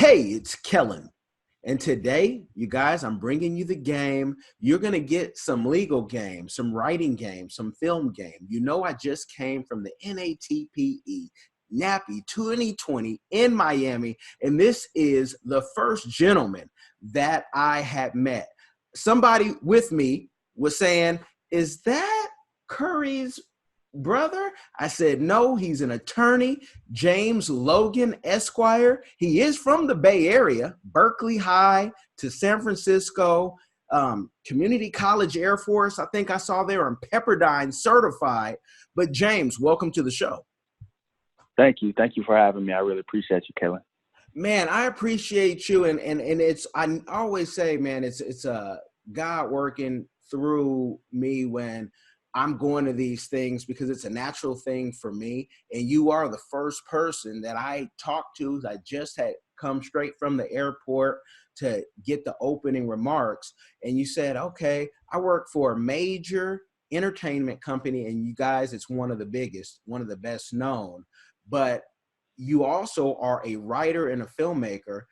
Hey, it's Kellen. And today, you guys, I'm bringing you the game. You're going to get some legal game, some writing game, some film game. You know, I just came from the NATPE, NATPE 2020 in Miami. And this is the first gentleman that I had met. Somebody with me was saying, is that Curry's brother? I said, no, he's an attorney, James Logan Esquire. He is from the Bay Area, Berkeley High to San Francisco, Community College Air Force. I think I saw there, and Pepperdine certified. But James, welcome to the show. Thank you. Thank you for having me. I really appreciate you, Kellen. Man, I appreciate you. And it's, I always say, man, it's God working through me when I'm going to these things, because it's a natural thing for me. And you are the first person that I talked to. I just had come straight from the airport to get the opening remarks. And you said, okay, I work for a major entertainment company, and you guys, it's one of the biggest, one of the best known. But you also are a writer and a filmmaker.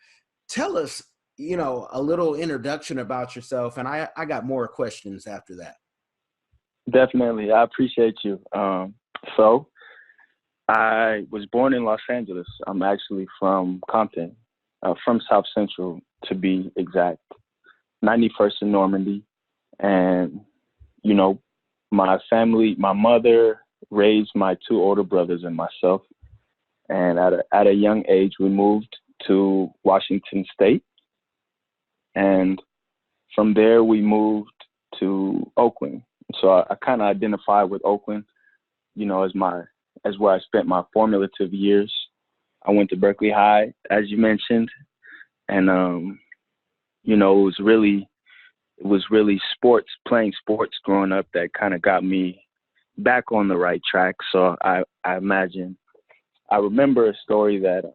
Tell us, a little introduction about yourself. And I got more questions after that. Definitely. I appreciate you. So I was born in Los Angeles. I'm actually from Compton, from South Central to be exact, 91st in Normandy. And, my family, my mother raised my two older brothers and myself. And at a young age, we moved to Washington State. And from there, we moved to Oakland. So I kind of identify with Oakland, as where I spent my formative years. I went to Berkeley High, as you mentioned, and it was really sports, playing sports growing up that kind of got me back on the right track. So I remember a story that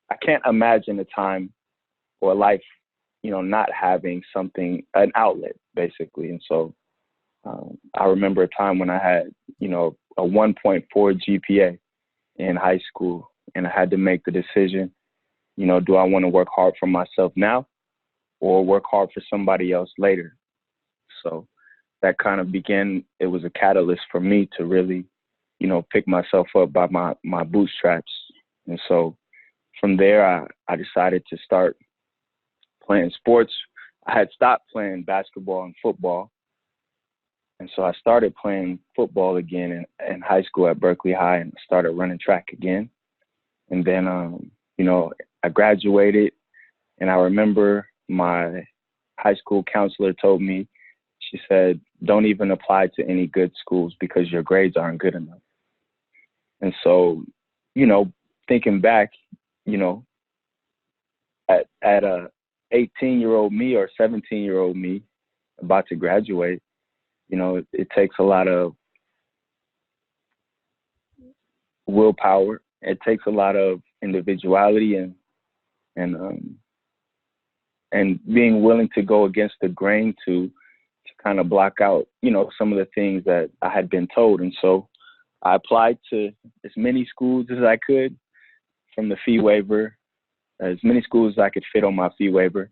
I can't imagine a time or a life, not having something, an outlet, basically, and so. I remember a time when I had, a 1.4 GPA in high school, and I had to make the decision, do I want to work hard for myself now or work hard for somebody else later? So that kind of it was a catalyst for me to really, pick myself up by my bootstraps. And so from there, I decided to start playing sports. I had stopped playing basketball and football. And so I started playing football again in high school at Berkeley High, and started running track again. And then, I graduated, and I remember my high school counselor told me, she said, don't even apply to any good schools because your grades aren't good enough. And so, thinking back, at a 18-year-old me or 17-year-old me about to graduate, it takes a lot of willpower. It takes a lot of individuality and being willing to go against the grain to kind of block out, some of the things that I had been told. And so I applied to as many schools as I could from the fee waiver, as many schools as I could fit on my fee waiver.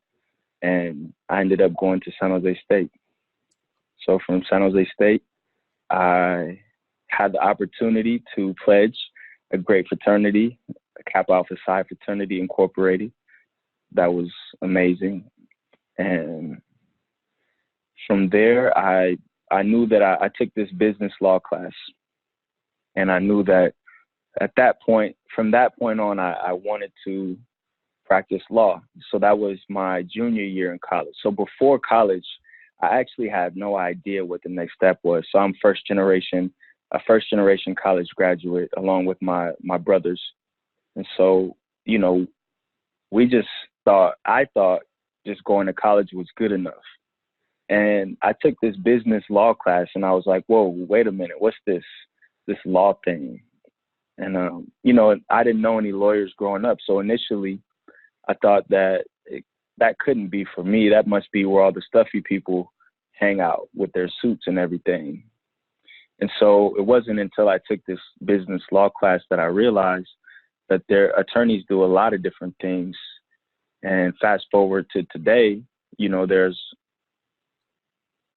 And I ended up going to San Jose State. So from San Jose State, I had the opportunity to pledge a great fraternity, Kappa Alpha Psi Fraternity Incorporated. That was amazing. And from there, I knew that I took this business law class. And I knew that from that point on, I wanted to practice law. So that was my junior year in college. So before college, I actually had no idea what the next step was. So I'm a first generation college graduate along with my brothers. And so, I thought just going to college was good enough. And I took this business law class, and I was like, whoa, wait a minute, what's this law thing? And, I didn't know any lawyers growing up. So initially I thought that that couldn't be for me. That must be where all the stuffy people hang out with their suits and everything. And so it wasn't until I took this business law class that I realized that their attorneys do a lot of different things And fast forward to today, you know,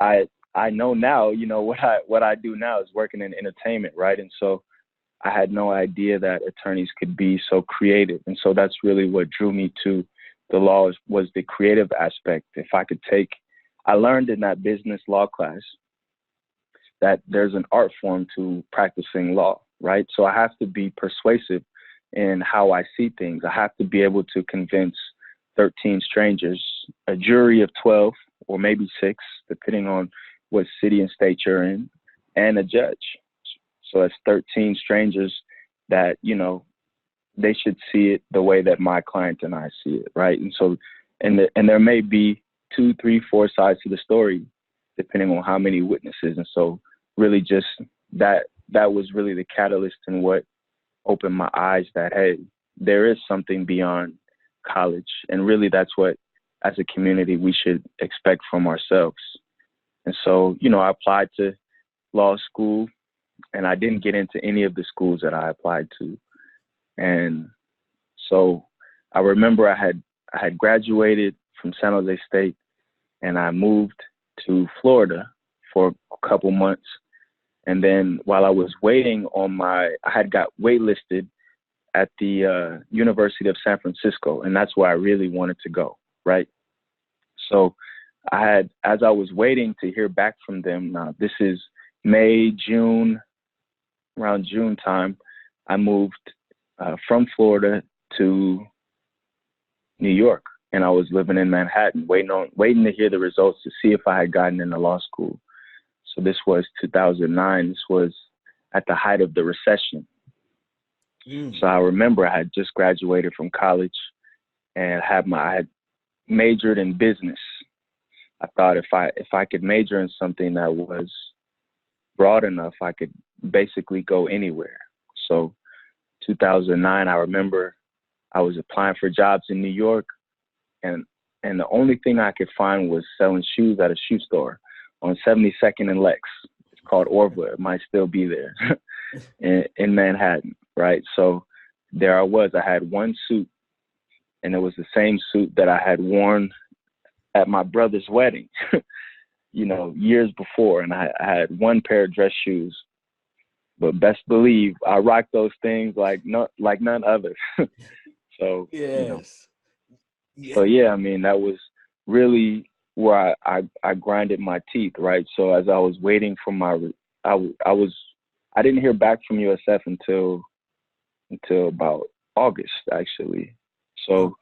I know now, you know, what I do now is working in entertainment, right? And so I had no idea that attorneys could be so creative. And so that's really what drew me to the law was the creative aspect. If I could I learned in that business law class that there's an art form to practicing law, right? So I have to be persuasive in how I see things. I have to be able to convince 13 strangers, a jury of 12 or maybe 6, depending on what city and state you're in, and a judge. So that's 13 strangers that, you know, they should see it the way that my client and I see it, right? And so, and there may be 2, 3, 4 sides to the story, depending on how many witnesses. And so really just that was really the catalyst and what opened my eyes that, hey, there is something beyond college. And really that's what, as a community, we should expect from ourselves. And so, you know, I applied to law school and I didn't get into any of the schools that I applied to. And so I remember I had graduated from San Jose State and I moved to Florida for a couple months. And then while I was waiting I had got waitlisted at the University of San Francisco, and that's where I really wanted to go, right? So as I was waiting to hear back from them, now this is May, June, around June time, I moved from Florida to New York, and I was living in Manhattan, waiting to hear the results to see if I had gotten into law school. So this was 2009. This was at the height of the recession. So I remember I had just graduated from college and I had majored in business. I thought if I could major in something that was broad enough, I could basically go anywhere. So 2009, I remember I was applying for jobs in New York, and the only thing I could find was selling shoes at a shoe store on 72nd and Lex. It's called Orva. It might still be there in Manhattan, right? So there I was. I had one suit, and it was the same suit that I had worn at my brother's wedding, you know, years before. And I had one pair of dress shoes, but best believe I rocked those things like none other. So, Yes. you know, so yeah, I mean, that was really where I grinded my teeth, right? So as I was waiting for I didn't hear back from USF until about August, actually. So,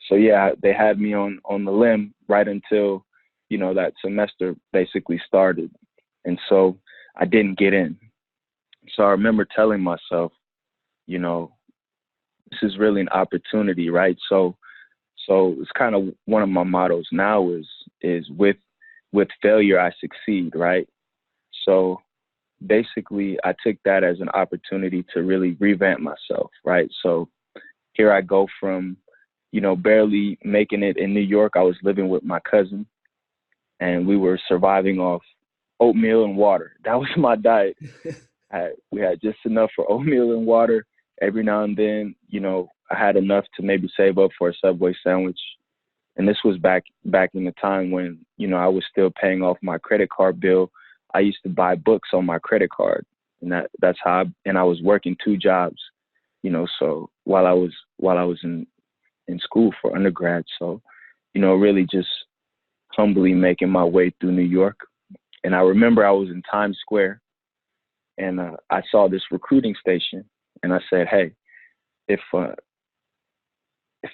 So yeah, they had me on the limb right until, you know, that semester basically started. And so I didn't get in. So I remember telling myself, you know, this is really an opportunity, right? So it's kind of one of my mottos now is with failure, I succeed, right? So basically I took that as an opportunity to really revamp myself, right? So here I go from, you know, barely making it in New York. I was living with my cousin and we were surviving off oatmeal and water. That was my diet. We had just enough for oatmeal and water. Every now and then, you know, I had enough to maybe save up for a Subway sandwich. And this was back in the time when, you know, I was still paying off my credit card bill. I used to buy books on my credit card, and that's how I was working 2 jobs, you know, so while I was in school for undergrad. So, you know, really just humbly making my way through New York. And I remember I was in Times Square and I saw this recruiting station and I said, hey, if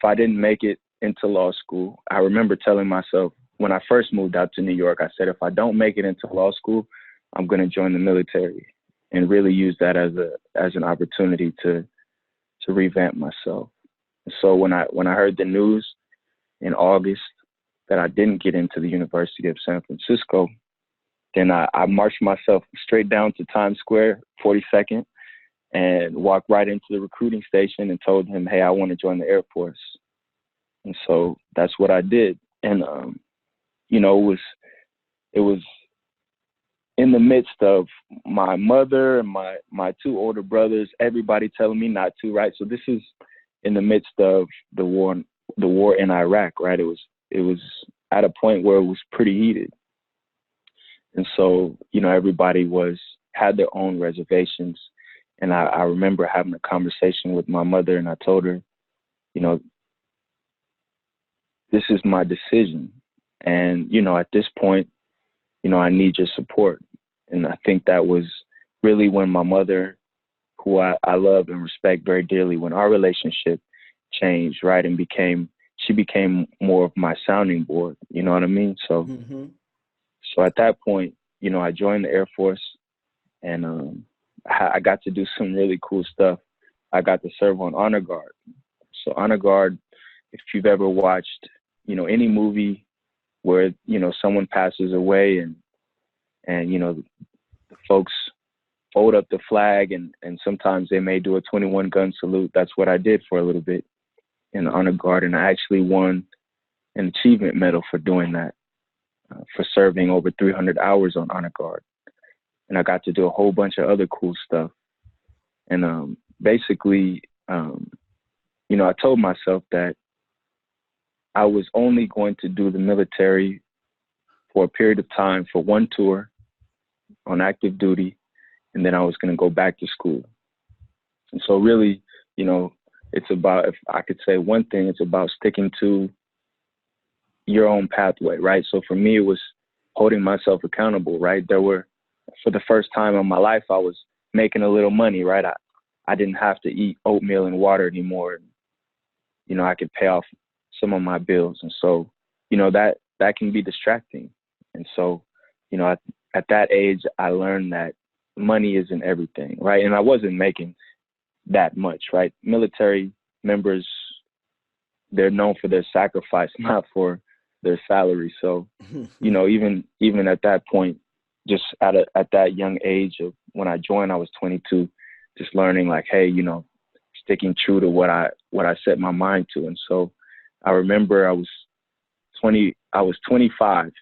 I didn't make it into law school, I remember telling myself when I first moved out to New York, I said, if I don't make it into law school, I'm going to join the military, and really use that as an opportunity to revamp myself. And so when I heard the news in August that I didn't get into the University of San Francisco, then I marched myself straight down to Times Square, 42nd, and walked right into the recruiting station and told him, hey, I want to join the Air Force. And so that's what I did. And, you know, it was in the midst of my mother and my 2 older brothers, everybody telling me not to, right? So this is in the midst of the war the war in Iraq, right? It was at a point where it was pretty heated. And so, everybody had their own reservations. And I remember having a conversation with my mother, and I told her, this is my decision. And, at this point, I need your support. And I think that was really when my mother, who I love and respect very dearly, when our relationship changed, right? And she became more of my sounding board. You know what I mean? So, so at that point, I joined the Air Force, and I got to do some really cool stuff. I got to serve on Honor Guard. So Honor Guard, if you've ever watched, any movie where, someone passes away and the folks fold up the flag and sometimes they may do a 21 gun salute. That's what I did for a little bit in the Honor Guard. And I actually won an achievement medal for doing that, for serving over 300 hours on Honor Guard. And I got to do a whole bunch of other cool stuff. And basically, I told myself that I was only going to do the military for a period of time, for one tour on active duty, and then I was going to go back to school. And so really, it's about, if I could say one thing, it's about sticking to your own pathway, right? So for me, it was holding myself accountable, right? For the first time in my life, I was making a little money, right? I didn't have to eat oatmeal and water anymore. I could pay off some of my bills. And so, that can be distracting. And so, at that age, I learned that money isn't everything, right? And I wasn't making that much, right? Military members, they're known for their sacrifice, not for their salary. So, even at that point, just at that young age of when I joined, I was 22, just learning like, hey, sticking true to what I set my mind to. And so I remember I was 25.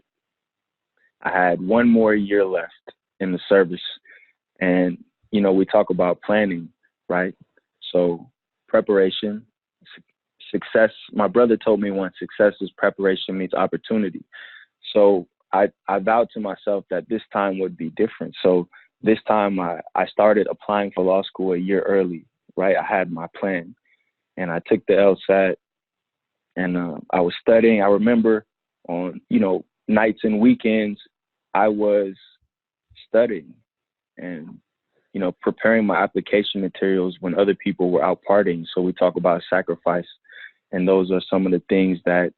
I had one more year left in the service. And, we talk about planning, right? So preparation, success. My brother told me once, success is preparation meets opportunity. So I vowed to myself that this time would be different. So this time I started applying for law school a year early, right? I had my plan, and I took the LSAT, and I was studying. I remember on, nights and weekends, I was studying and, preparing my application materials when other people were out partying. So we talk about sacrifice, and those are some of the things that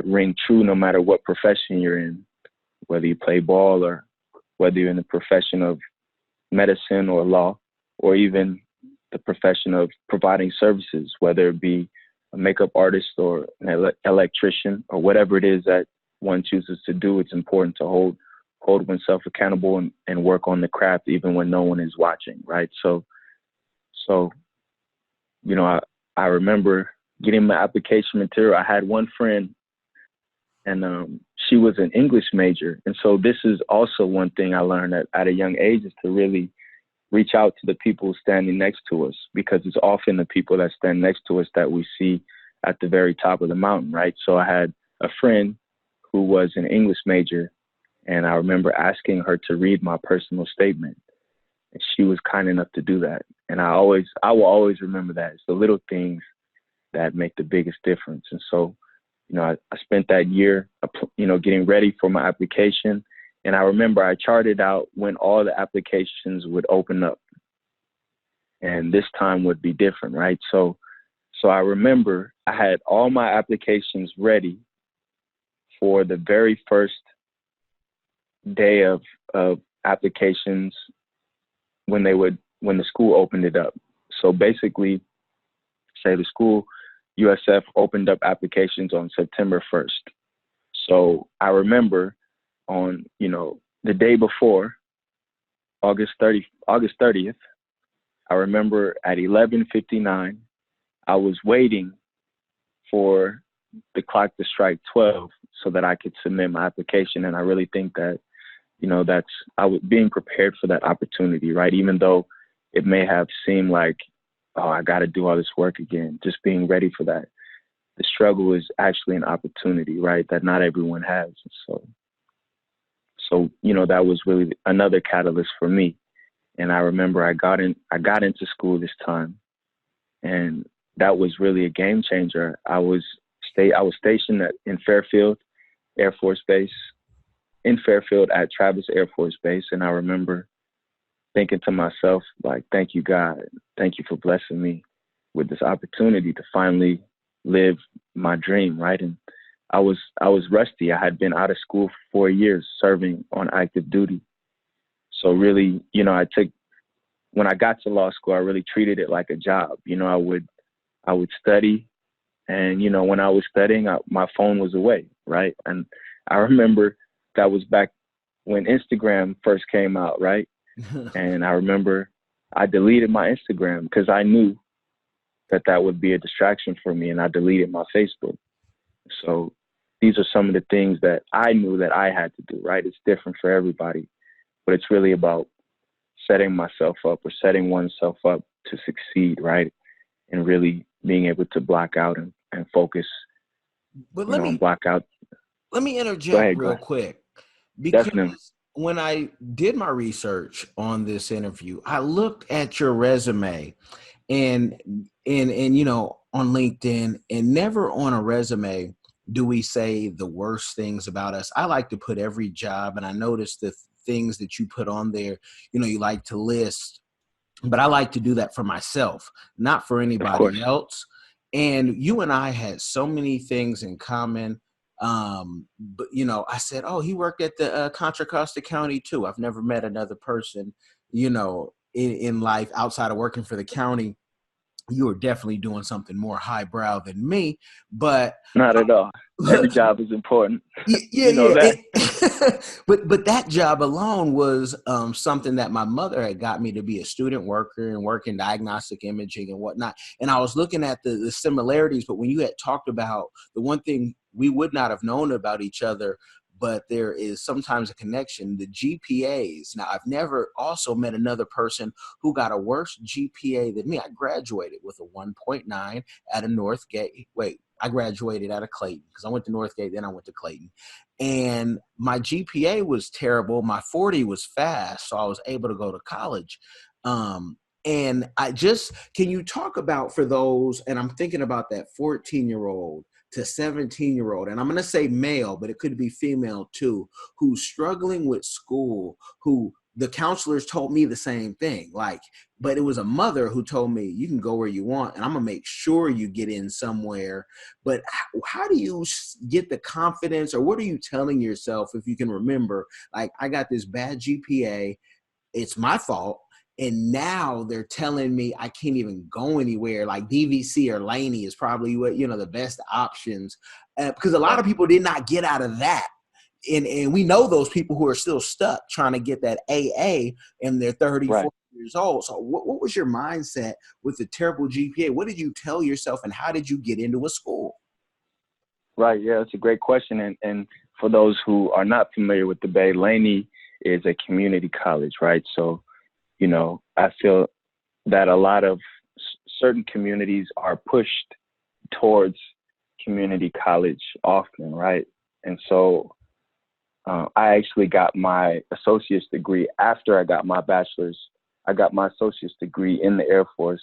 ring true no matter what profession you're in, whether you play ball or whether you're in the profession of medicine or law, or even the profession of providing services, whether it be a makeup artist or an electrician or whatever it is that one chooses to do. It's important to hold oneself accountable and work on the craft even when no one is watching, right? So I remember getting my application material. I had one friend, and she was an English major. And so this is also one thing I learned at a young age, is to really reach out to the people standing next to us, because it's often the people that stand next to us that we see at the very top of the mountain, right? So I had a friend who was an English major, and I remember asking her to read my personal statement, and she was kind enough to do that. And I will always remember that. It's the little things that make the biggest difference. And so, I spent that year, getting ready for my application. And I remember I charted out when all the applications would open up, and this time would be different, right? So I remember I had all my applications ready for the very first day of applications when the school opened it up. So basically, say the school, USF, opened up applications on September 1st. So I remember on, the day before, August 30th, I remember at 11:59, I was waiting for the clock to strike 12 so that I could submit my application. And I really think that, I was being prepared for that opportunity, right? Even though it may have seemed like, oh, I got to do all this work again, just being ready for that. the struggle is actually an opportunity, right? That not everyone has. So, that was really another catalyst for me. And I remember I got into school this time, and that was really a game changer. I was stationed in Fairfield Air Force Base, in Fairfield at Travis Air Force Base. And I remember thinking to myself, like, thank you, God. Thank you for blessing me with this opportunity to finally live my dream, right? And I was rusty. I had been out of school for 4 years serving on active duty. So really, when I got to law school, I really treated it like a job. I would study, and, when I was studying, my phone was away, right? And I remember that was back when Instagram first came out, right? And I remember I deleted my Instagram because I knew that would be a distraction for me, and I deleted my Facebook. So these are some of the things that I knew that I had to do, right? It's different for everybody, but it's really about setting myself up, or setting oneself up to succeed, right? And really being able to block out and focus, But block out. let me interject real quick, because Definitely. when I did my research on this interview, I looked at your resume and on LinkedIn, and never on a resume do we say the worst things about us. I like to put every job, and I noticed the things that you put on there, you like to list, but I like to do that for myself, not for anybody else. And you and I had so many things in common. But I said, oh, he worked at the Contra Costa County too. I've never met another person, in life outside of working for the county. You are definitely doing something more highbrow than me, but not at all. Every job is important. Yeah. That. But that job alone was something that my mother had got me to be a student worker and work in diagnostic imaging and whatnot. And I was looking at the similarities, but when you had talked about the one thing we would not have known about each other, but there is sometimes a connection, the GPAs. Now, I've never also met another person who got a worse GPA than me. I graduated with a 1.9 at a Northgate. I graduated out of Clayton because I went to Northgate, then I went to Clayton. And my GPA was terrible. My 40 was fast, so I was able to go to college. And can you talk about, for those, and I'm thinking about that 14-year-old to 17-year-old, and I'm going to say male, but it could be female too, who's struggling with school, who the counselors told me the same thing, but it was a mother who told me, you can go where you want, and I'm going to make sure you get in somewhere. But how do you get the confidence, or what are you telling yourself, if you can remember, I got this bad GPA, it's my fault, and now they're telling me I can't even go anywhere, like DVC or Laney is probably what, the best options, because a lot of people did not get out of that. And we know those people who are still stuck trying to get that AA, and they're 30, right. 40 years old. So what was your mindset with the terrible GPA? What did you tell yourself, and how did you get into a school? Right. Yeah, that's a great question. And for those who are not familiar with the Bay, Laney is a community college, right? So, I feel that a lot of certain communities are pushed towards community college often, right? And so I actually got my associate's degree after I got my bachelor's. I got my associate's degree in the Air Force,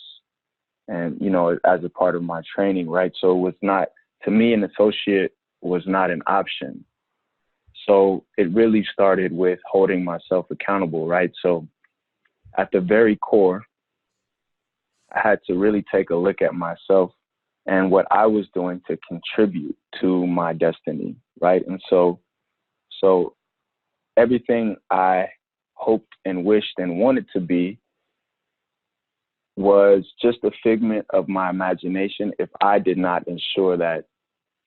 and, as a part of my training, right? So it was not, to me, an associate was not an option. So it really started with holding myself accountable, right? So at the very core, I had to really take a look at myself and what I was doing to contribute to my destiny, right? And so everything I hoped and wished and wanted to be was just a figment of my imagination if I did not ensure that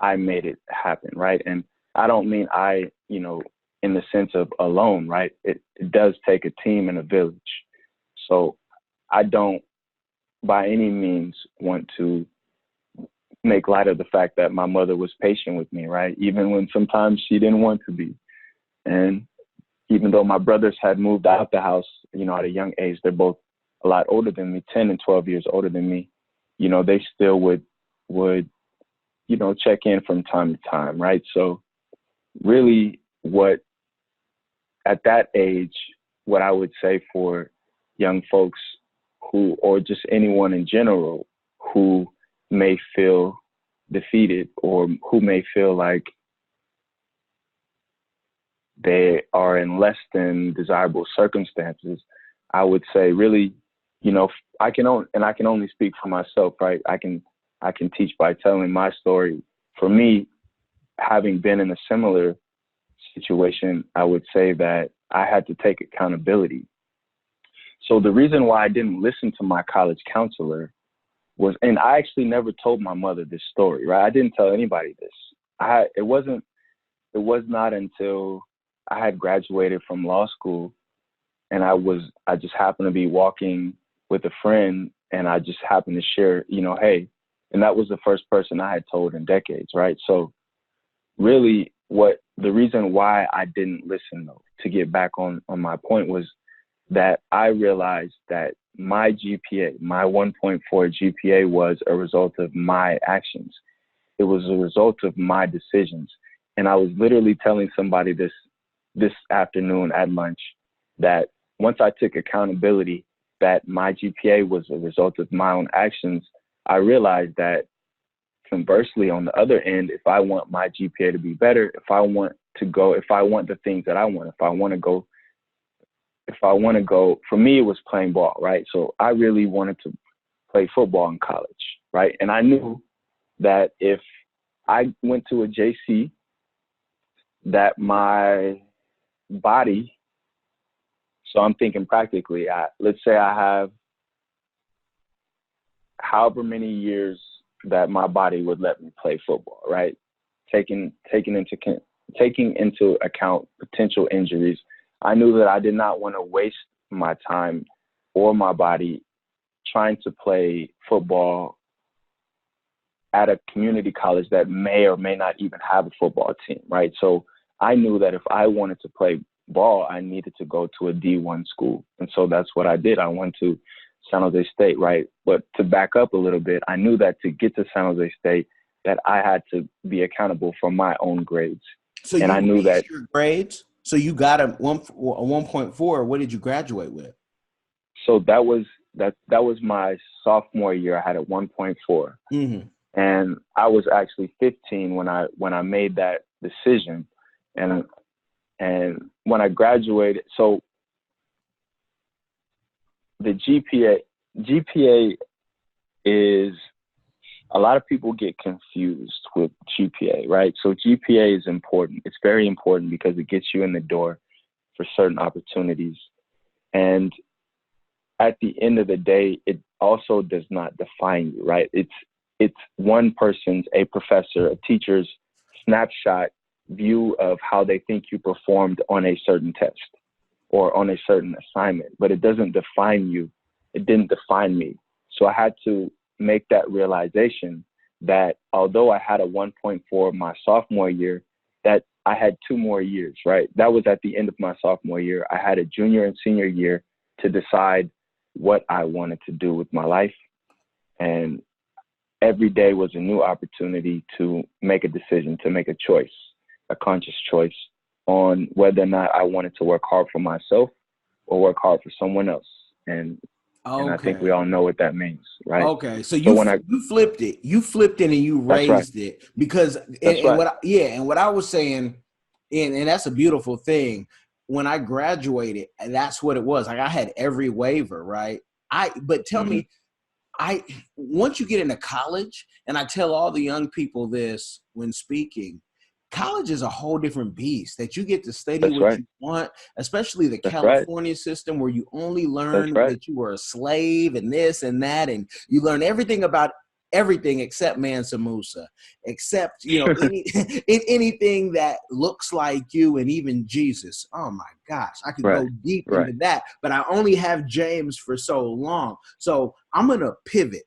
I made it happen, right? And I don't mean I, in the sense of alone, right? It does take a team and a village. So I don't by any means want to make light of the fact that my mother was patient with me, right? Even when sometimes she didn't want to be. And even though my brothers had moved out the house, at a young age, they're both a lot older than me, 10 and 12 years older than me, they still would check in from time to time, right? So really at that age, what I would say for young folks or just anyone in general who may feel defeated or who may feel like they are in less than desirable circumstances, I would say really, I can only speak for myself, right? I can teach by telling my story. For me, having been in a similar situation, I would say that I had to take accountability. So the reason why I didn't listen to my college counselor and I actually never told my mother this story, right? I didn't tell anybody this. It was not until I had graduated from law school and I just happened to be walking with a friend and I just happened to share, hey, and that was the first person I had told in decades, right? So really the reason why I didn't listen, though, to get back on my point, was that I realized that my GPA, my 1.4 GPA, was a result of my actions. It was a result of my decisions. And I was literally telling somebody this afternoon at lunch that once I took accountability that my GPA was a result of my own actions, I realized that conversely, on the other end, if I want my GPA to be better, if I want the things that I want, if I want to go, for me, it was playing ball, right? So I really wanted to play football in college, right? And I knew that if I went to a JC, that my body, so I'm thinking practically, let's say I have however many years that my body would let me play football, right? Taking into account potential injuries, I knew that I did not want to waste my time or my body trying to play football at a community college that may or may not even have a football team, right? So I knew that if I wanted to play ball, I needed to go to a D1 school. And so that's what I did. I went to San Jose State, right? But to back up a little bit, I knew that to get to San Jose State, that I had to be accountable for my own grades. So and I knew that your grades. So you got a 1.4. What did you graduate with? So that was my sophomore year. I had a 1.4, mm-hmm. and I was actually 15 when I made that decision, and when I graduated, so the GPA is, a lot of people get confused with GPA, right? So GPA is important. It's very important because it gets you in the door for certain opportunities. And at the end of the day, it also does not define you, right? It's one person's, a professor, a teacher's snapshot view of how they think you performed on a certain test or on a certain assignment, but it doesn't define you. It didn't define me. So I had to make that realization that although I had a 1.4 my sophomore year, that I had 2 more years, right? That was at the end of my sophomore year. I had a junior and senior year to decide what I wanted to do with my life. And every day was a new opportunity to make a decision, to make a choice, a conscious choice on whether or not I wanted to work hard for myself or work hard for someone else. And I think we all know what that means, right? Okay, so you flipped it. You flipped it and you raised it because what I was saying, and that's a beautiful thing. When I graduated, that's what it was. Like I had every waiver, right? But tell me, once you get into college, and I tell all the young people this when speaking, college is a whole different beast that you get to study what you want, especially the California system where you only learn that you were a slave and this and that, and you learn everything about everything except Mansa Musa, except anything that looks like you, and even Jesus. Oh my gosh, I could go deep into that, but I only have James for so long. So I'm gonna pivot.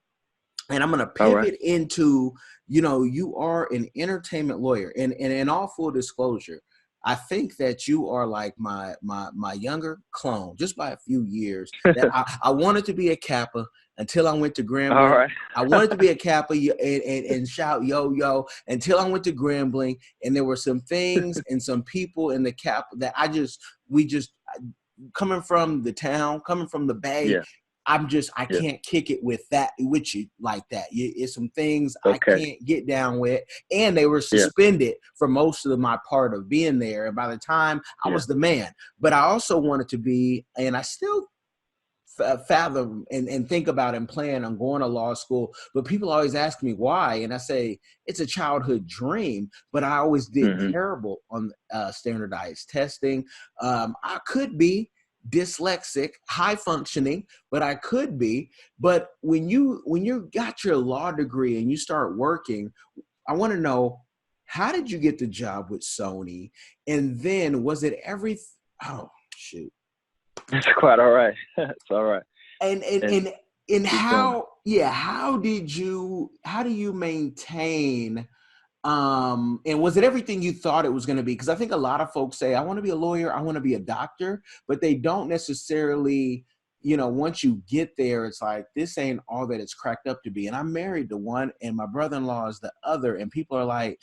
And I'm going to pivot into, you are an entertainment lawyer. And in all full disclosure, I think that you are like my younger clone, just by a few years. That I wanted to be a Kappa until I went to Grambling. All right. I wanted to be a Kappa and shout yo yo until I went to Grambling, and there were some things and some people in the Kappa that we just coming from the town, coming from the Bay. Yeah. I can't kick it with you like that. It's some things I Okay. can't get down with. And they were suspended for most of my part of being there. And by the time I was the man, but I also wanted to be, and I still fathom and think about and plan on going to law school. But people always ask me why. And I say, it's a childhood dream, but I always did terrible on standardized testing. I could be dyslexic, high functioning, but I could be. But when you got your law degree and you start working, I want to know, how did you get the job with Sony? And then was it oh shoot. It's quite all right. It's all right. And how do you maintain and was it everything you thought it was going to be? Because I think a lot of folks say, I want to be a lawyer, I want to be a doctor, but they don't necessarily, once you get there, it's like, this ain't all that it's cracked up to be. And I'm married to one and my brother-in-law is the other. And people are like,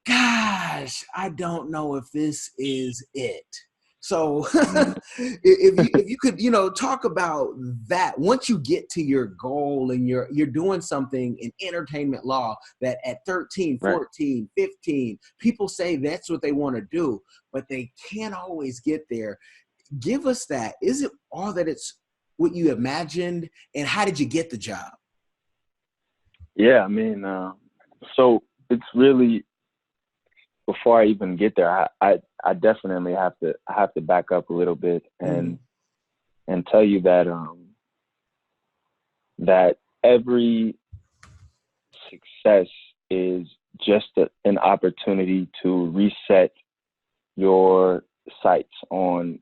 gosh, I don't know if this is it. So if you could, talk about that once you get to your goal and you're doing something in entertainment law that at 13, 14, 15, people say that's what they want to do, but they can't always get there. Give us that. Is it all that it's what you imagined, and how did you get the job? Yeah, I mean, so it's really, before I even get there, I definitely have to back up a little bit and tell you that that every success is just an opportunity to reset your sights on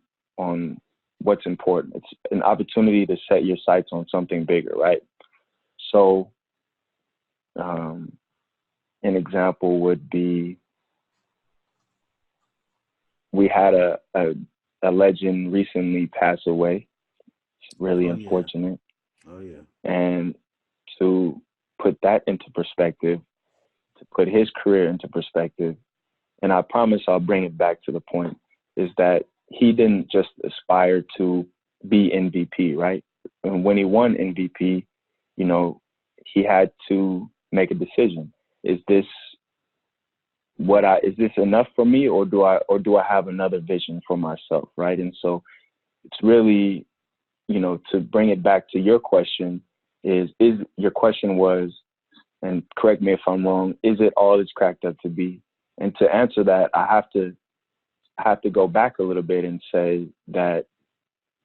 what's important. It's an opportunity to set your sights on something bigger, right? So, an example would be, we had a legend recently pass away. It's really unfortunate. Oh yeah. And to put that into perspective, to put his career into perspective, and I promise I'll bring it back to the point, is that he didn't just aspire to be MVP, right? And when he won MVP, he had to make a decision. Is this enough for me, or do I have another vision for myself, right? And so it's really, to bring it back to your question, is your question was, and correct me if I'm wrong, is it all it's cracked up to be? And to answer that, I have to go back a little bit and say that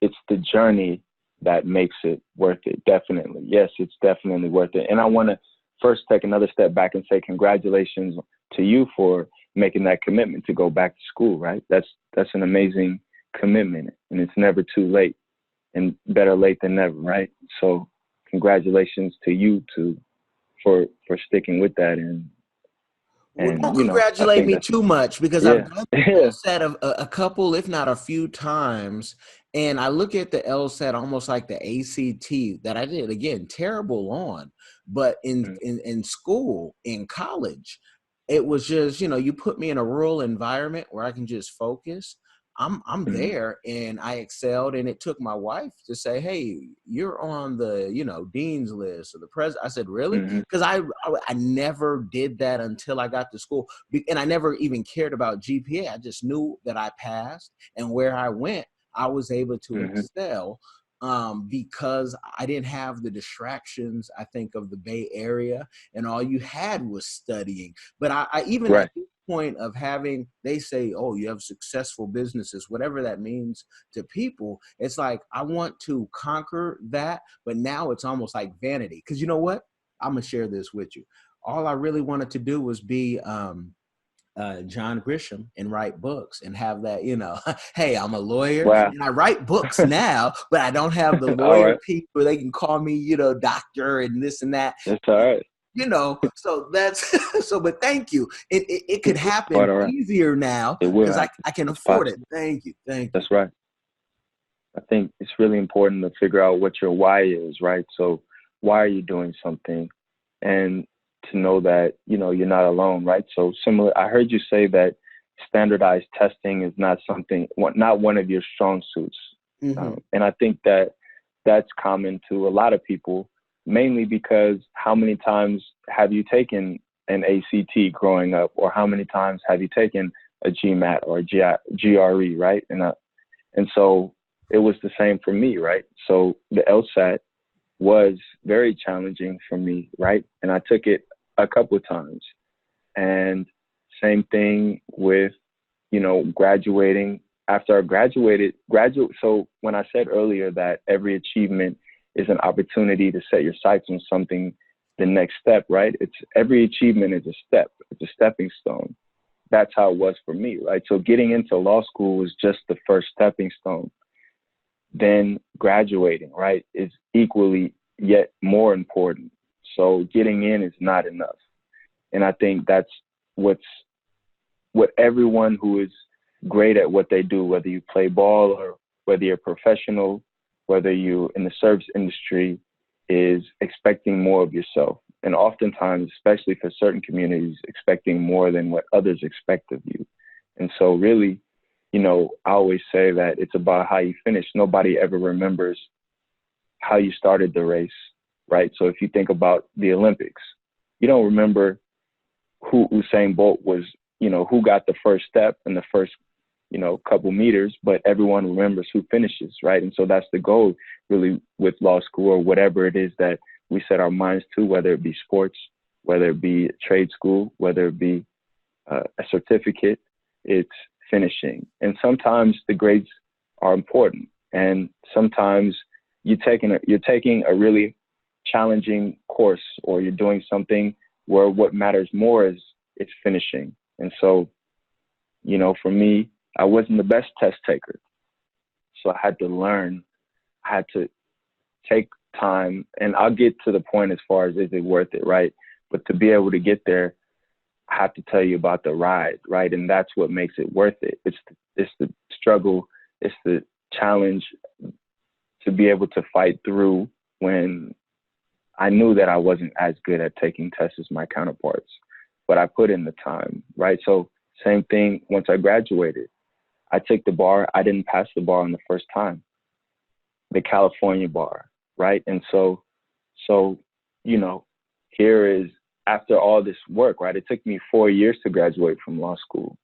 it's the journey that makes it worth it. Definitely. Yes, it's definitely worth it. And I want to first take another step back and say congratulations to you for making that commitment to go back to school, right? That's an amazing commitment, and it's never too late, and better late than never, right? So congratulations to you for sticking with that. And don't congratulate me too much, because I've done the LSAT a couple, if not a few times, and I look at the LSAT almost like the ACT that I did, again, terrible on, but in school, in college, it was just, you put me in a rural environment where I can just focus. I'm there, and I excelled, and it took my wife to say, hey, you're on the, dean's list or the president. I said, really? Because I never did that until I got to school, and I never even cared about GPA. I just knew that I passed, and where I went, I was able to excel. Because I didn't have the distractions, I think, of the Bay Area, and all you had was studying. But I even at this point of having, they say, oh, you have successful businesses, whatever that means to people, it's like, I want to conquer that, but now it's almost like vanity. Because you know what? I'm going to share this with you. All I really wanted to do was be John Grisham and write books and have that, hey, I'm a lawyer and I write books now, but I don't have the lawyer piece where they can call me, doctor and this and that. That's all right. So that's so. But thank you. It could happen Right. easier now because I can afford it. Thank you. That's right. I think it's really important to figure out what your why is, right? So why are you doing something? And to know that, you're not alone, right? So similar, I heard you say that standardized testing is not one of your strong suits. Mm-hmm. And I think that that's common to a lot of people, mainly because how many times have you taken an ACT growing up, or how many times have you taken a GMAT or a GRE, right? And so it was the same for me, right? So the LSAT was very challenging for me, right? And I took it a couple of times. And same thing with, graduating. After I graduated. So when I said earlier that every achievement is an opportunity to set your sights on something, the next step, right? Every achievement is a step. It's a stepping stone. That's how it was for me, right? So getting into law school was just the first stepping stone. Then graduating, right, is equally yet more important. So getting in is not enough. And I think that's what everyone who is great at what they do, whether you play ball or whether you're a professional, whether you're in the service industry, is expecting more of yourself. And oftentimes, especially for certain communities, expecting more than what others expect of you. And so really, I always say that it's about how you finish. Nobody ever remembers how you started the race, right? So if you think about the Olympics, you don't remember who Usain Bolt was, who got the first step in the first, couple meters, but everyone remembers who finishes, right? And so that's the goal really with law school, or whatever it is that we set our minds to, whether it be sports, whether it be trade school, whether it be a certificate, it's finishing. And sometimes the grades are important, and sometimes you're taking a really challenging course, or you're doing something where what matters more is it's finishing. And so, for me, I wasn't the best test taker, so I had to learn. I had to take time, and I'll get to the point as far as is it worth it, right? But to be able to get there, I have to tell you about the ride, right? And that's what makes it worth it. It's the struggle, it's the challenge to be able to fight through when I knew that I wasn't as good at taking tests as my counterparts, but I put in the time, right? So same thing once I graduated. I took the bar. I didn't pass the bar on the first time, the California bar, right? And so, here is, after all this work, right? It took me 4 years to graduate from law school.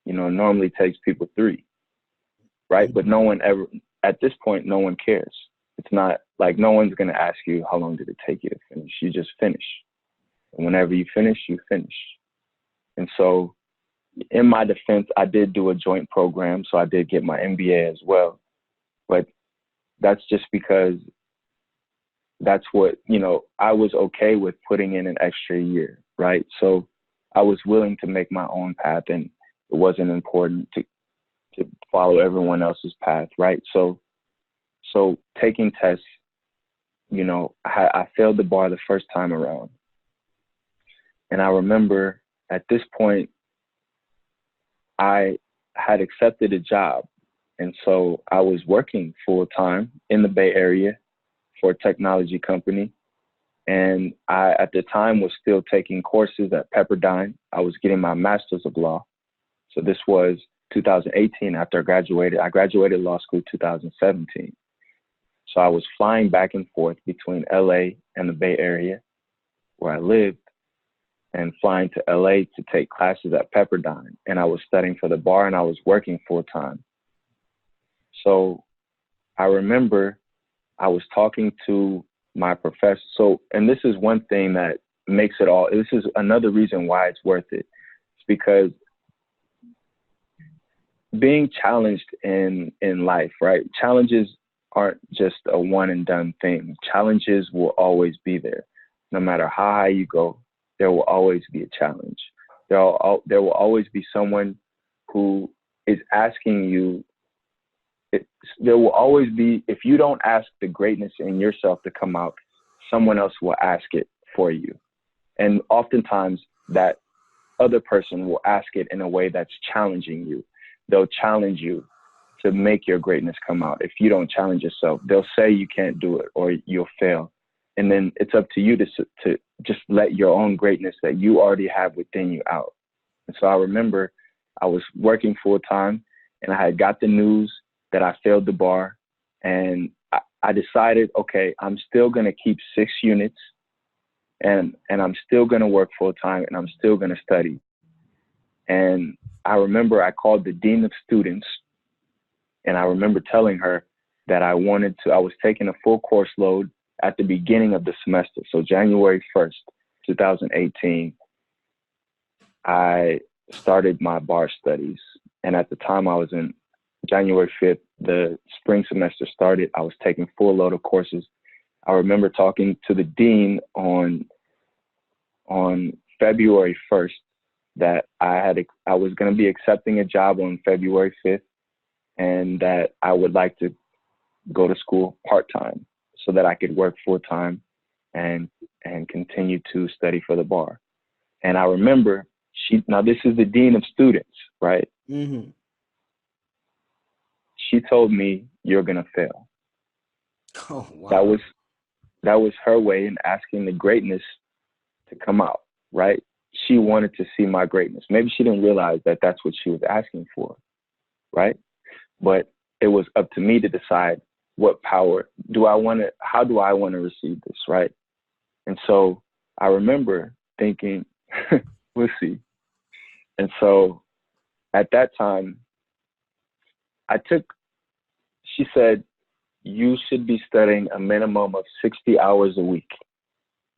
It normally takes people 3, right? But no one ever, at this point, no one cares. It's not like no one's going to ask you, how long did it take you to finish? You just finish. And whenever you finish, you finish. And so in my defense, I did do a joint program. So I did get my MBA as well. But that's just because that's what, I was okay with putting in an extra year, right? So I was willing to make my own path, and it wasn't important to follow everyone else's path, right? So taking tests, I failed the bar the first time around. And I remember at this point, I had accepted a job. And so I was working full time in the Bay Area for a technology company. And I, at the time, was still taking courses at Pepperdine. I was getting my master's of law. So this was 2018 after I graduated. I graduated law school 2017. So I was flying back and forth between LA and the Bay Area where I lived, and flying to LA to take classes at Pepperdine. And I was studying for the bar, and I was working full time. So I remember I was talking to my professor. So, and this is one thing that makes it all, this is another reason why it's worth it. It's because being challenged in life, right? Challenges aren't just a one and done thing. Challenges will always be there. No matter how high you go, there will always be a challenge. There will always be someone who is asking you. There will always be, if you don't ask the greatness in yourself to come out, someone else will ask it for you. And oftentimes that other person will ask it in a way that's challenging you. They'll challenge you to make your greatness come out. If you don't challenge yourself, they'll say you can't do it or you'll fail. And then it's up to you to just let your own greatness that you already have within you out. And so I remember I was working full time and I had got the news that I failed the bar. And I decided, okay, I'm still going to keep 6 units and I'm still going to work full time and I'm still going to study. And I remember I called the dean of students and I remember telling her that I was taking a full course load at the beginning of the semester. So January 1st, 2018, I started my bar studies. And at the time I was in January 5th, the spring semester started. I was taking full load of courses. I remember talking to the dean on February 1st that I was going to be accepting a job on February 5th and that I would like to go to school part-time so that I could work full-time and continue to study for the bar. And I remember now this is the dean of students, right? Mm-hmm. She told me, "You're going to fail." Oh, wow. That was her way in asking the greatness to come out, right? She wanted to see my greatness. Maybe she didn't realize that that's what she was asking for, right? But it was up to me to decide what power how do I want to receive this, right? And so I remember thinking, we'll see. And so at that time, she said, you should be studying a minimum of 60 hours a week.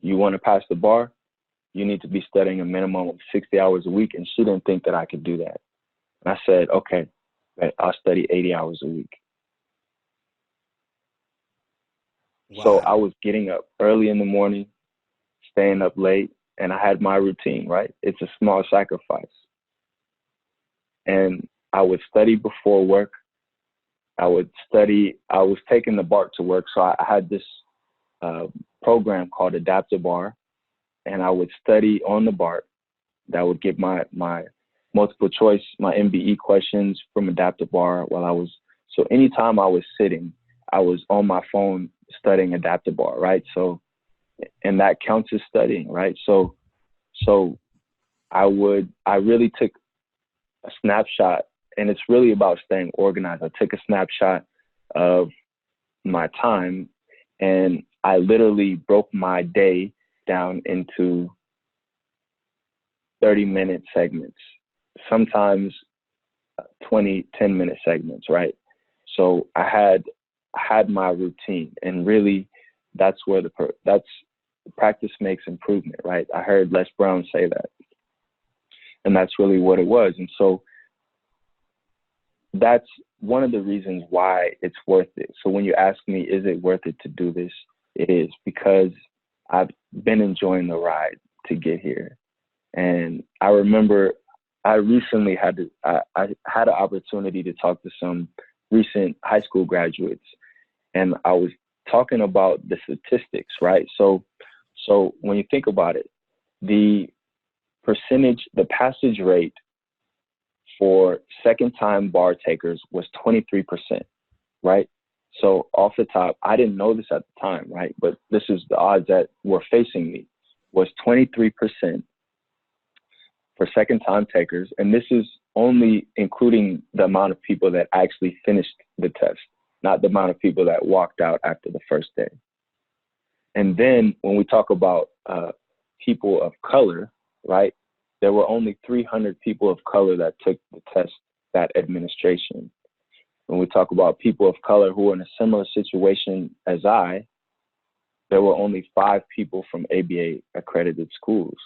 You want to pass the bar, you need to be studying a minimum of 60 hours a week. And she didn't think that I could do that. And I said, okay, I'll study 80 hours a week. Wow. So I was getting up early in the morning, staying up late, and I had my routine, right? It's a small sacrifice. And I would study before work. I was taking the BART to work. So I had this program called Adaptive Bar, and I would study on the BART. That would get my multiple choice, my MBE questions from Adaptive Bar so anytime I was sitting, I was on my phone studying Adaptive Bar, right? So, and that counts as studying, right? So I really took a snapshot, and it's really about staying organized. I took a snapshot of my time, and I literally broke my day down into 30-minute segments, sometimes 10-minute segments, right? So I had my routine, and really that's where practice makes improvement, right? I heard Les Brown say that, and that's really what it was. And so that's one of the reasons why it's worth it. So when you ask me, is it worth it to do this? It is, because I've been enjoying the ride to get here. And I remember I recently had an opportunity to talk to some recent high school graduates, and I was talking about the statistics, right? So when you think about it, the passage rate for second-time bar takers was 23%, right? So off the top, I didn't know this at the time, right? But this is the odds that were facing me, was 23% for second-time takers. And this is only including the amount of people that actually finished the test, not the amount of people that walked out after the first day. And then when we talk about people of color, right, there were only 300 people of color that took the test that administration. When we talk about people of color who are in a similar situation as there were only 5 people from ABA accredited schools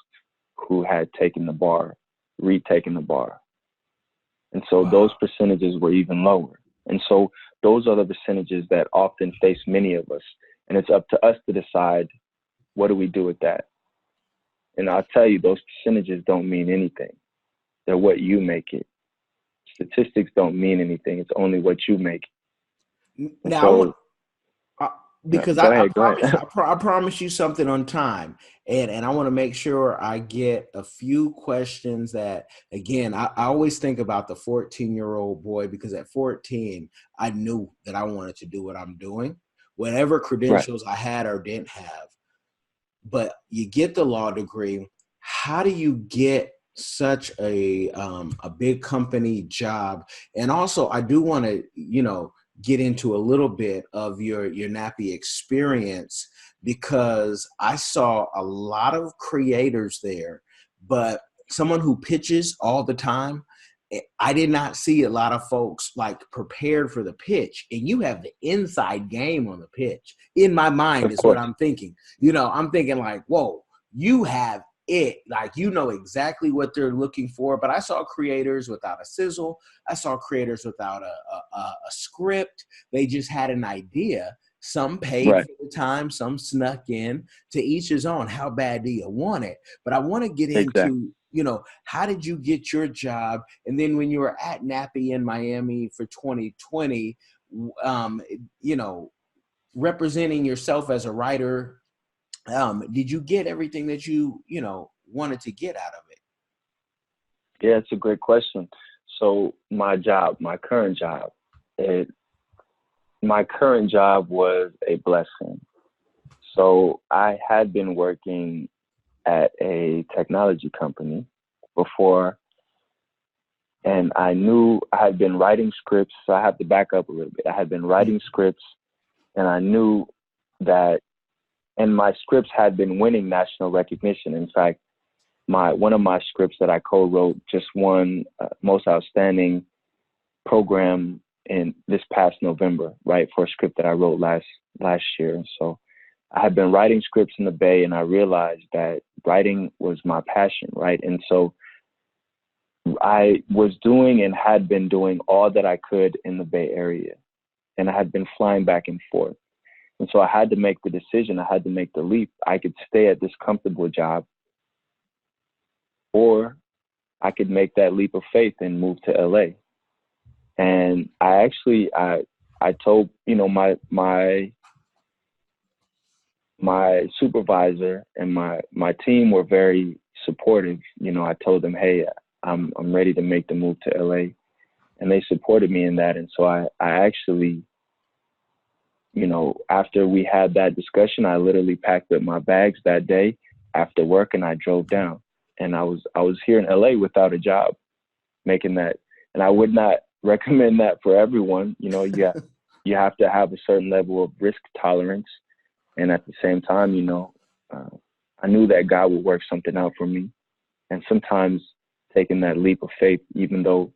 who had retaken the bar. And so Wow. Those percentages were even lower. And so those are the percentages that often face many of us. And it's up to us to decide, what do we do with that? And I'll tell you, those percentages don't mean anything. They're what you make it. Statistics don't mean anything. It's only what you make. Now, because Go I ahead. Go promise ahead. I promise you something on time, and I want to make sure I get a few questions that, again, I always think about the 14-year-old boy, because at 14 I knew that I wanted to do what I'm doing, whatever Right. credentials I had or didn't have. But you get the law degree. How do you get such a big company job? And also, I do want to get into a little bit of your NATPE experience, because I saw a lot of creators there, but someone who pitches all the time, I did not see a lot of folks like prepared for the pitch, and you have the inside game on the pitch. In my mind Of is what course. I'm thinking. I'm thinking like, whoa, you have it. Like, exactly what they're looking for. But I saw creators without a sizzle. I saw creators without a script. They just had an idea. Some paid Right. for the time, some snuck in. To each his own. How bad do you want it? But I want to get Exactly. into, how did you get your job? And then when you were at NATPE in Miami for 2020, um, you know, representing yourself as a writer, did you get everything that you wanted to get out of it? Yeah, it's a great question. So my current job, my current job was a blessing. So I had been working at a technology company before, and I knew I had been writing scripts. So I have to back up a little bit. I had been writing scripts, and I knew that, and my scripts had been winning national recognition. In fact, one of my scripts that I co-wrote just won most outstanding program in this past November, right, for a script that I wrote last year. And so I had been writing scripts in the Bay, and I realized that writing was my passion, right? And so I was doing and had been doing all that I could in the Bay Area, and I had been flying back and forth. And so I had to make the decision. I had to make the leap. I could stay at this comfortable job, or I could make that leap of faith and move to LA. And I told, my supervisor and my team were very supportive. I told them, hey, I'm ready to make the move to LA, and they supported me in that. And so I actually, after we had that discussion, I literally packed up my bags that day after work, and I drove down. And I was here in LA without a job, making that. And I would not recommend that for everyone. You have to have a certain level of risk tolerance. And at the same time, I knew that God would work something out for me. And sometimes taking that leap of faith, even though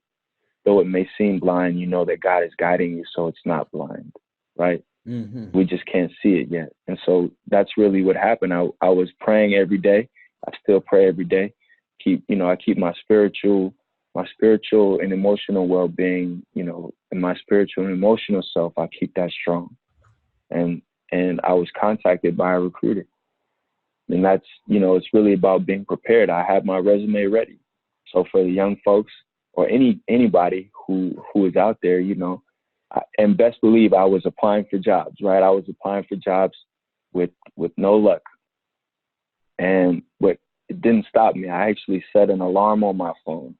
it may seem blind, that God is guiding you, so it's not blind, right? Mm-hmm. We just can't see it yet. And so that's really what happened. I was praying every day. I still pray every day. I keep my spiritual and emotional well-being, and my spiritual and emotional self, I keep that strong. And I was contacted by a recruiter. And that's, it's really about being prepared. I have my resume ready. So for the young folks or anybody who is out there, and best believe I was applying for jobs, right? I was applying for jobs with no luck. But it didn't stop me. I actually set an alarm on my phone,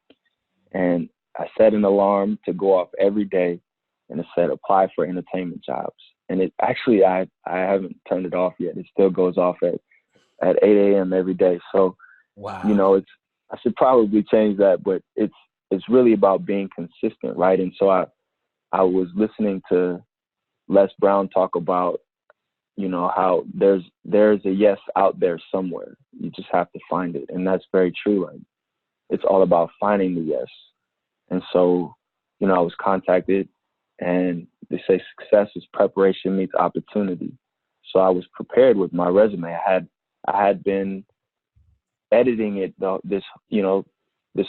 and I set an alarm to go off every day, and it said apply for entertainment jobs. And it actually, I haven't turned it off yet. It still goes off at 8 a.m. every day. So, wow, I should probably change that, but it's really about being consistent, right? And so I was listening to Les Brown talk about, how there's a yes out there somewhere. You just have to find it. And that's very true. Like, it's all about finding the yes. And so, I was contacted, and they say success is preparation meets opportunity. So I was prepared with my resume. I had been editing it this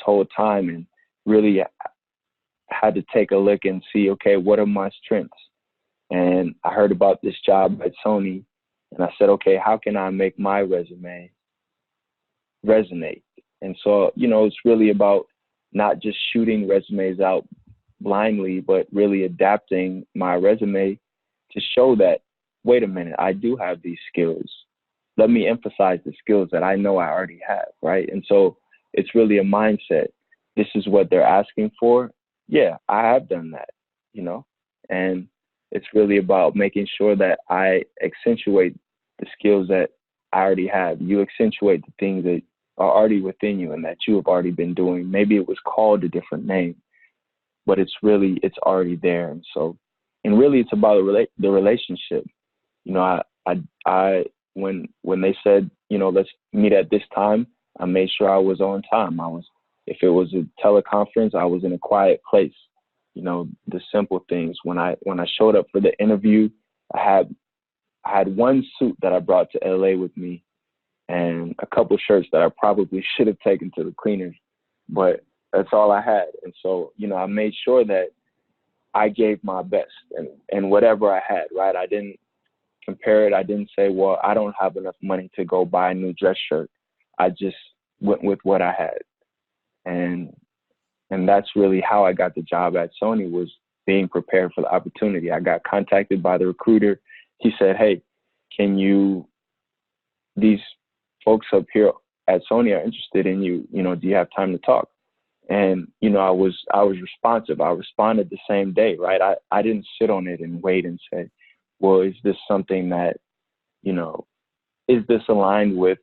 whole time, and really had to take a look and see, okay, what are my strengths? And I heard about this job at Sony, and I said, okay, how can I make my resume resonate? And so, it's really about not just shooting resumes out blindly, but really adapting my resume to show that wait a minute, I do have these skills. Let me emphasize the skills that I know I already have, right? And so it's really a mindset. This is what they're asking for. Yeah, I have done that, you know, and it's really about making sure that I accentuate the skills that I already have. You accentuate the things that are already within you and that you have already been doing. Maybe it was called a different name, but it's already there. And so, and really it's about the relationship. You know, I when they said, you know, let's meet at this time, I made sure I was on time. If it was a teleconference, I was in a quiet place. You know, the simple things. When I showed up for the interview, I had one suit that I brought to LA with me and a couple shirts that I probably should have taken to the cleaners, but that's all I had. And so, you know, I made sure that I gave my best and whatever I had, right? I didn't compare it. I didn't say, well, I don't have enough money to go buy a new dress shirt. I just went with what I had. And that's really how I got the job at Sony, was being prepared for the opportunity. I got contacted by the recruiter. He said, hey, these folks up here at Sony are interested in you. You know, do you have time to talk? And, you know, I was responsive. I responded the same day, right? I didn't sit on it and wait and say, well, is this something that, you know, is this aligned with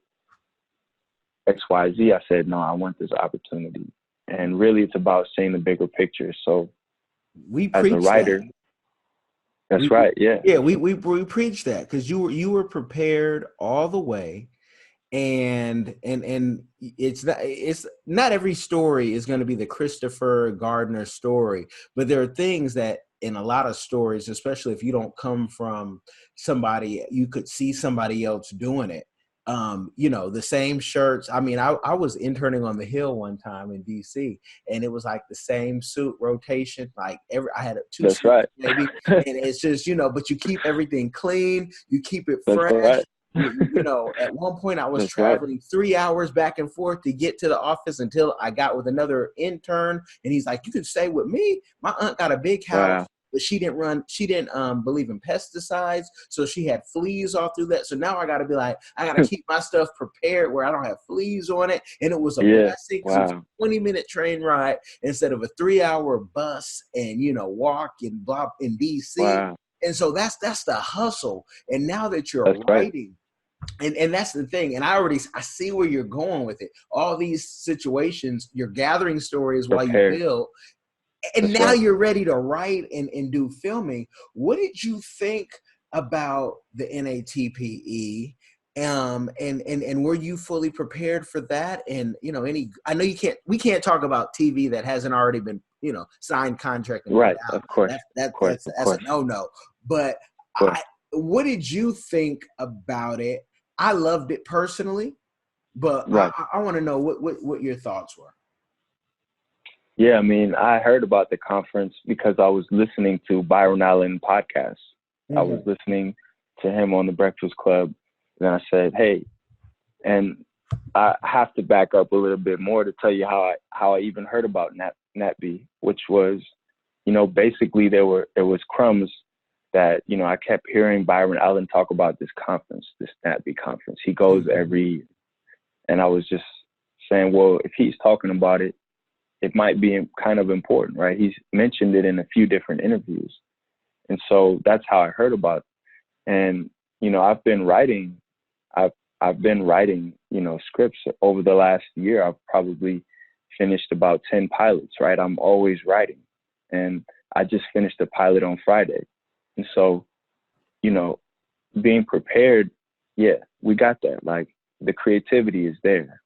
XYZ? I said, no, I want this opportunity. And really it's about seeing the bigger picture. So we as a writer, that's right. Yeah. Yeah. We preach that because you were prepared all the way. And it's not every story is going to be the Christopher Gardner story, but there are things that in a lot of stories, especially if you don't come from somebody, you could see somebody else doing it. You know, the same shirts. I mean, I was interning on the Hill one time in DC, and it was like the same suit rotation. Like I had two That's suits, right. maybe, and it's just, you know, but you keep everything clean, you keep it fresh. That's right. You know, at one point I was That's traveling 3 hours back and forth to get to the office until I got with another intern, and he's like, "You can stay with me. My aunt got a big house." Wow. But she didn't believe in pesticides, so she had fleas all through that. So now I got to be like, I got to keep my stuff prepared where I don't have fleas on it. And it was a blessing because it was a 20-minute train ride instead of a 3-hour bus and, you know, walk and blah in DC. Wow. And so that's the hustle. And now that you're writing, and that's the thing. And I see where you're going with it. All these situations, you're gathering stories while you build. And now you're ready to write and do filming. What did you think about the NATPE? And were you fully prepared for that? And, you know, I know we can't talk about TV that hasn't already been, you know, signed contract. And right. Of course. That's a no-no. But what did you think about it? I loved it personally, but I want to know what your thoughts were. Yeah, I mean, I heard about the conference because I was listening to Byron Allen podcast. I was listening to him on the Breakfast Club. And I said, hey, and I have to back up a little bit more to tell you how I even heard about NATPE, which was, you know, basically there was crumbs that, you know, I kept hearing Byron Allen talk about this conference, this NATPE conference. He goes every year. And I was just saying, well, if he's talking about it, it might be kind of important, right? He's mentioned it in a few different interviews. And so that's how I heard about it. And, you know, I've been writing, you know, scripts over the last year. I've probably finished about 10 pilots, right? I'm always writing. And I just finished a pilot on Friday. And so, you know, being prepared, yeah, we got that. Like the creativity is there.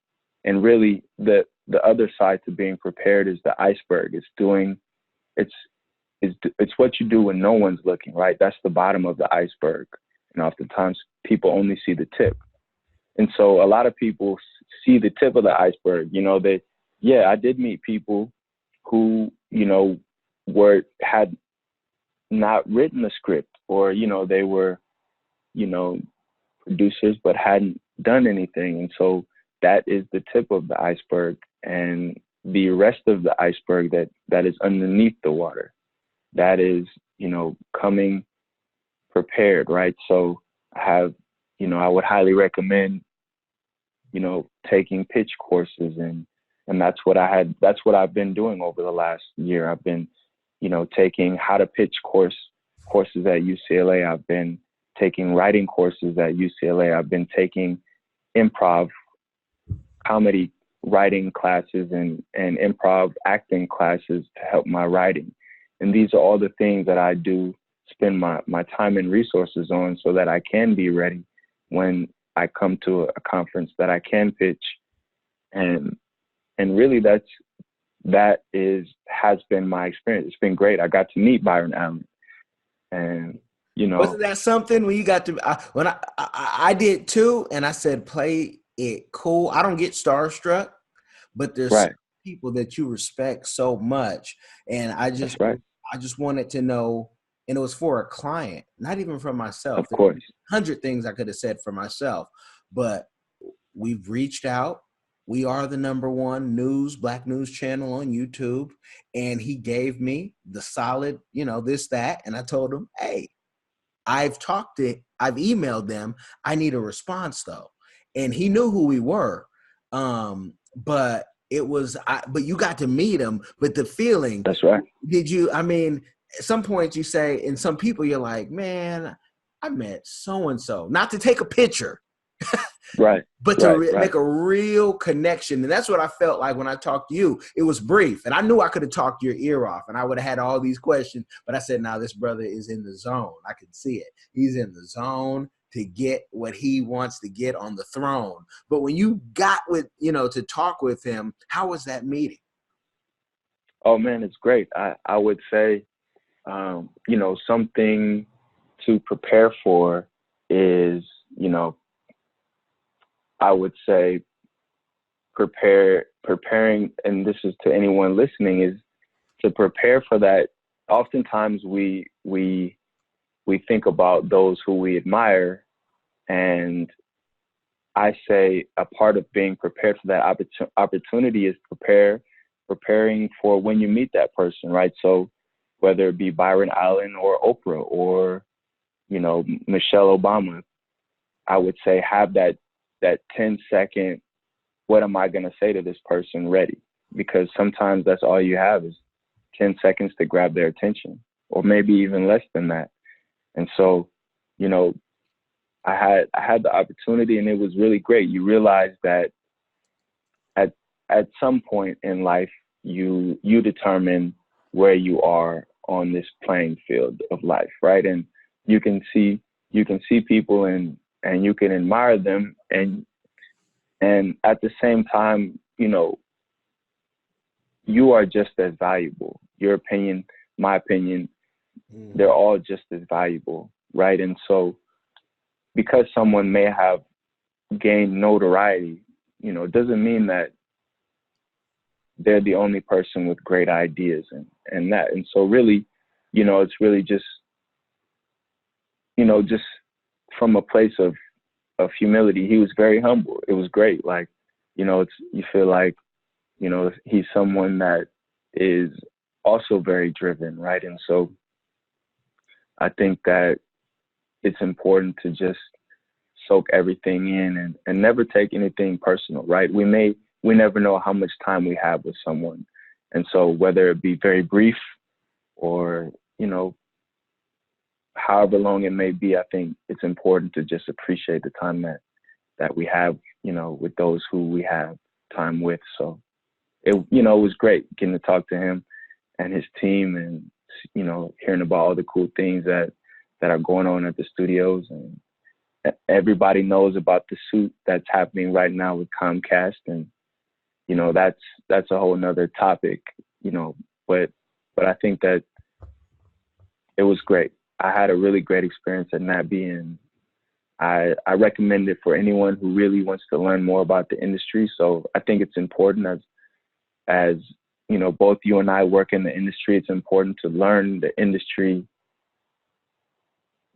And really the other side to being prepared is the iceberg. It's what you do when no one's looking, right? That's the bottom of the iceberg. And oftentimes people only see the tip. And so a lot of people see the tip of the iceberg. You know, I did meet people who, you know, had not written a script, or, you know, they were, you know, producers, but hadn't done anything. And so that is the tip of the iceberg. And the rest of the iceberg that is underneath the water, that is, you know, coming prepared, right? So I have, I would highly recommend, taking pitch courses, and that's what I've been doing over the last year. I've been, taking how to pitch courses at UCLA. I've been taking writing courses at UCLA. I've been taking improv comedy writing classes and improv acting classes to help my writing. And these are all the things that I do spend my time and resources on so that I can be ready when I come to a conference that I can pitch. And really has been my experience. It's been great. I got to meet Byron Allen, and wasn't that something when you got to, when I did too. And I said, play it cool. I don't get starstruck, but there's right. people that you respect so much. And I just wanted to know, and it was for a client, not even for myself. Of course. 100 things I could have said for myself, but we've reached out. We are the #1 Black news channel on YouTube. And he gave me the solid, this, that. And I told him, hey, I've emailed them. I need a response though. And he knew who we were. But it was, but you got to meet him, but the feeling. That's right. At some point you say, and some people you're like, man, I met so-and-so, not to take a picture, right? But to make a real connection. And that's what I felt like when I talked to you. It was brief. And I knew I could have talked your ear off and I would have had all these questions. But I said, now this brother is in the zone. I can see it. He's in the zone to get what he wants to get on the throne. But when you got with, to talk with him, how was that meeting? Oh, man, it's great. I would say, something to prepare for is, I would say preparing, and this is to anyone listening, is to prepare for that. Oftentimes we think about those who we admire, and I say a part of being prepared for that opportunity is preparing for when you meet that person, right? So whether it be Byron Allen or Oprah or, Michelle Obama, I would say have that 10-second, what am I going to say to this person ready? Because sometimes that's all you have is 10 seconds to grab their attention, or maybe even less than that. And so, I had the opportunity, and it was really great. You realize that at some point in life, you determine where you are on this playing field of life, right? And you can see people and you can admire them, and at the same time, you are just as valuable. Your opinion, my opinion, they're all just as valuable, right? And so because someone may have gained notoriety, doesn't mean that they're the only person with great ideas and that. And so really, it's really just, just from a place of humility. He was very humble. It was great. Like, you feel like, he's someone that is also very driven, right? And so I think that it's important to just soak everything in and never take anything personal, right? We never know how much time we have with someone. And so whether it be very brief or, however long it may be, I think it's important to just appreciate the time that we have, with those who we have time with. So it was great getting to talk to him and his team, and, hearing about all the cool things that are going on at the studios. And everybody knows about the suit that's happening right now with Comcast. And, that's a whole nother topic, but I think that it was great. I had a really great experience at NATPE, and I recommend it for anyone who really wants to learn more about the industry. So I think it's important as both you and I work in the industry, it's important to learn the industry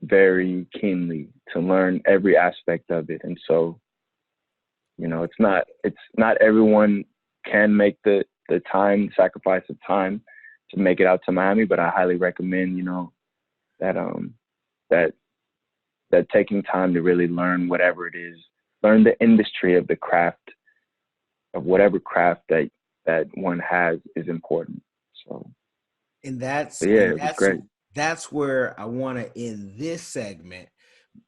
very keenly, to learn every aspect of it. And so, it's not everyone can make the sacrifice of time to make it out to Miami, but I highly recommend, that said, taking time to really learn whatever it is, learn the industry of the craft, of whatever craft that one has is important. So, And it was great. that's where I want to end this segment,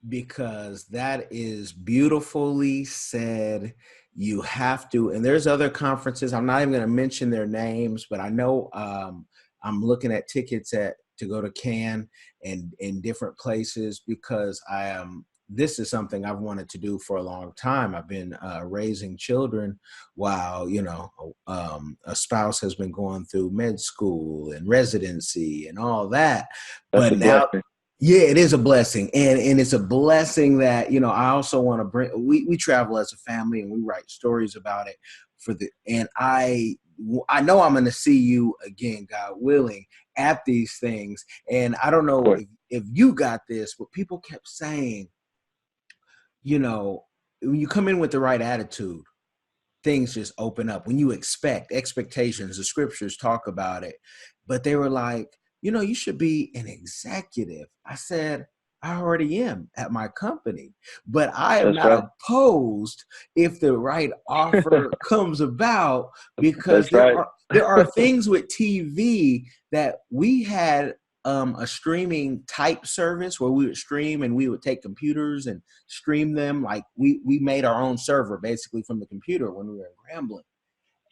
because that is beautifully said. You have to, and there's other conferences. I'm not even going to mention their names, but I know I'm looking at tickets to go to Cannes and in different places, because this is something I've wanted to do for a long time. I've been raising children while, a spouse has been going through med school and residency and all that. That's But a now, blessing. yeah, it is a blessing. And it's a blessing that, I also want to bring, we travel as a family and we write stories about it and I know I'm going to see you again, God willing, at these things. And I don't know if you got this, but people kept saying, when you come in with the right attitude, things just open up. When you expectations, the scriptures talk about it, but they were like, you should be an executive. I said, I already am at my company, but I am not opposed if the right offer comes about, because there are things with TV that we had a streaming type service where we would stream and we would take computers and stream them. Like we made our own server basically from the computer when we were in Grambling.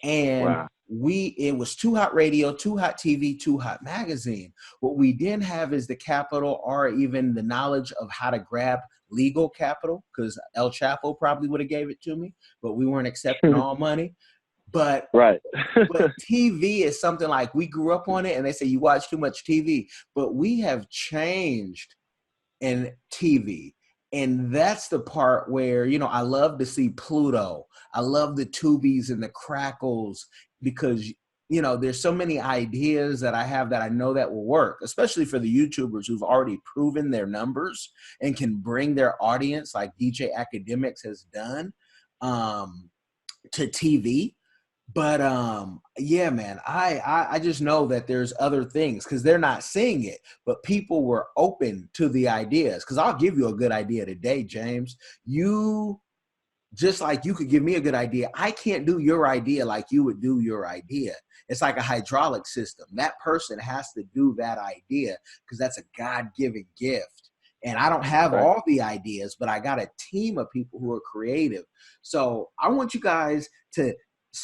And it was Too Hot Radio, Too Hot TV, Too Hot Magazine. What we didn't have is the capital or even the knowledge of how to grab legal capital, because El Chapo probably would have gave it to me, but we weren't accepting all money. But but TV is something like we grew up on it, and they say you watch too much TV, but we have changed in TV. And that's the part where, I love to see Pluto. I love the Tubies and the Crackles, because, there's so many ideas that I have that I know that will work, especially for the YouTubers who've already proven their numbers and can bring their audience, like DJ Academics has done, to TV. But yeah, man, I just know that there's other things, because they're not seeing it, but people were open to the ideas. Because I'll give you a good idea today, James. You, just like you could give me a good idea, I can't do your idea like you would do your idea. It's like a hydraulic system. That person has to do that idea because that's a God-given gift. And I don't have all the ideas, but I got a team of people who are creative. So I want you guys to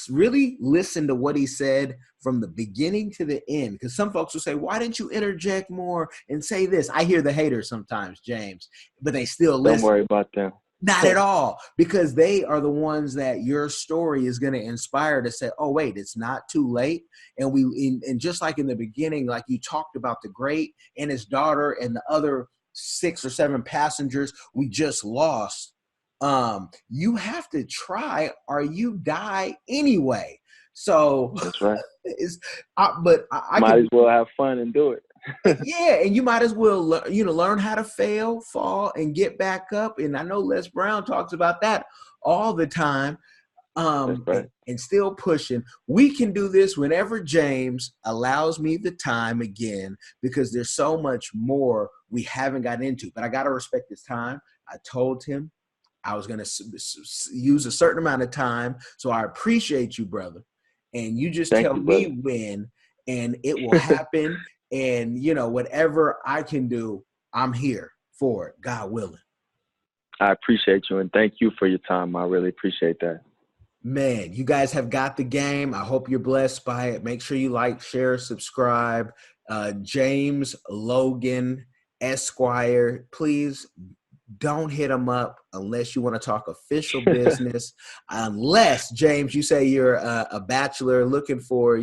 really listen to what he said from the beginning to the end, because some folks will say, why didn't you interject more and say this? I hear the haters sometimes, James, but they still listen. Don't worry about them. Not at all, because they are the ones that your story is going to inspire to say, oh, wait, it's not too late. And just like in the beginning, like you talked about the great and his daughter and the other 6 or 7 passengers we just lost. You have to try or you die anyway. So that's right. I might as well have fun and do it. Yeah, and you might as well learn how to fail, fall, and get back up. And I know Les Brown talks about that all the time. And still pushing. We can do this whenever James allows me the time again, because there's so much more we haven't gotten into. But I got to respect his time. I told him I was going to use a certain amount of time. So I appreciate you, brother. And you just tell me when, and it will happen. And, whatever I can do, I'm here for it, God willing. I appreciate you. And thank you for your time. I really appreciate that. Man, you guys have got the game. I hope you're blessed by it. Make sure you like, share, subscribe. James Logan Esq. Please don't hit him up unless you want to talk official business. Unless, James, you say you're a bachelor looking for,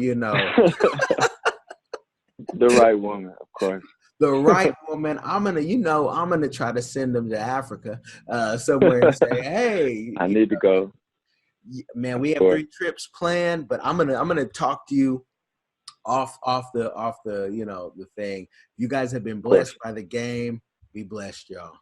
the right woman, of course. The right woman. I'm gonna try to send them to Africa somewhere and say, hey, I need to go. Man, we have 3 trips planned, but I'm gonna talk to you off the the thing. You guys have been blessed by the game. Be blessed, y'all.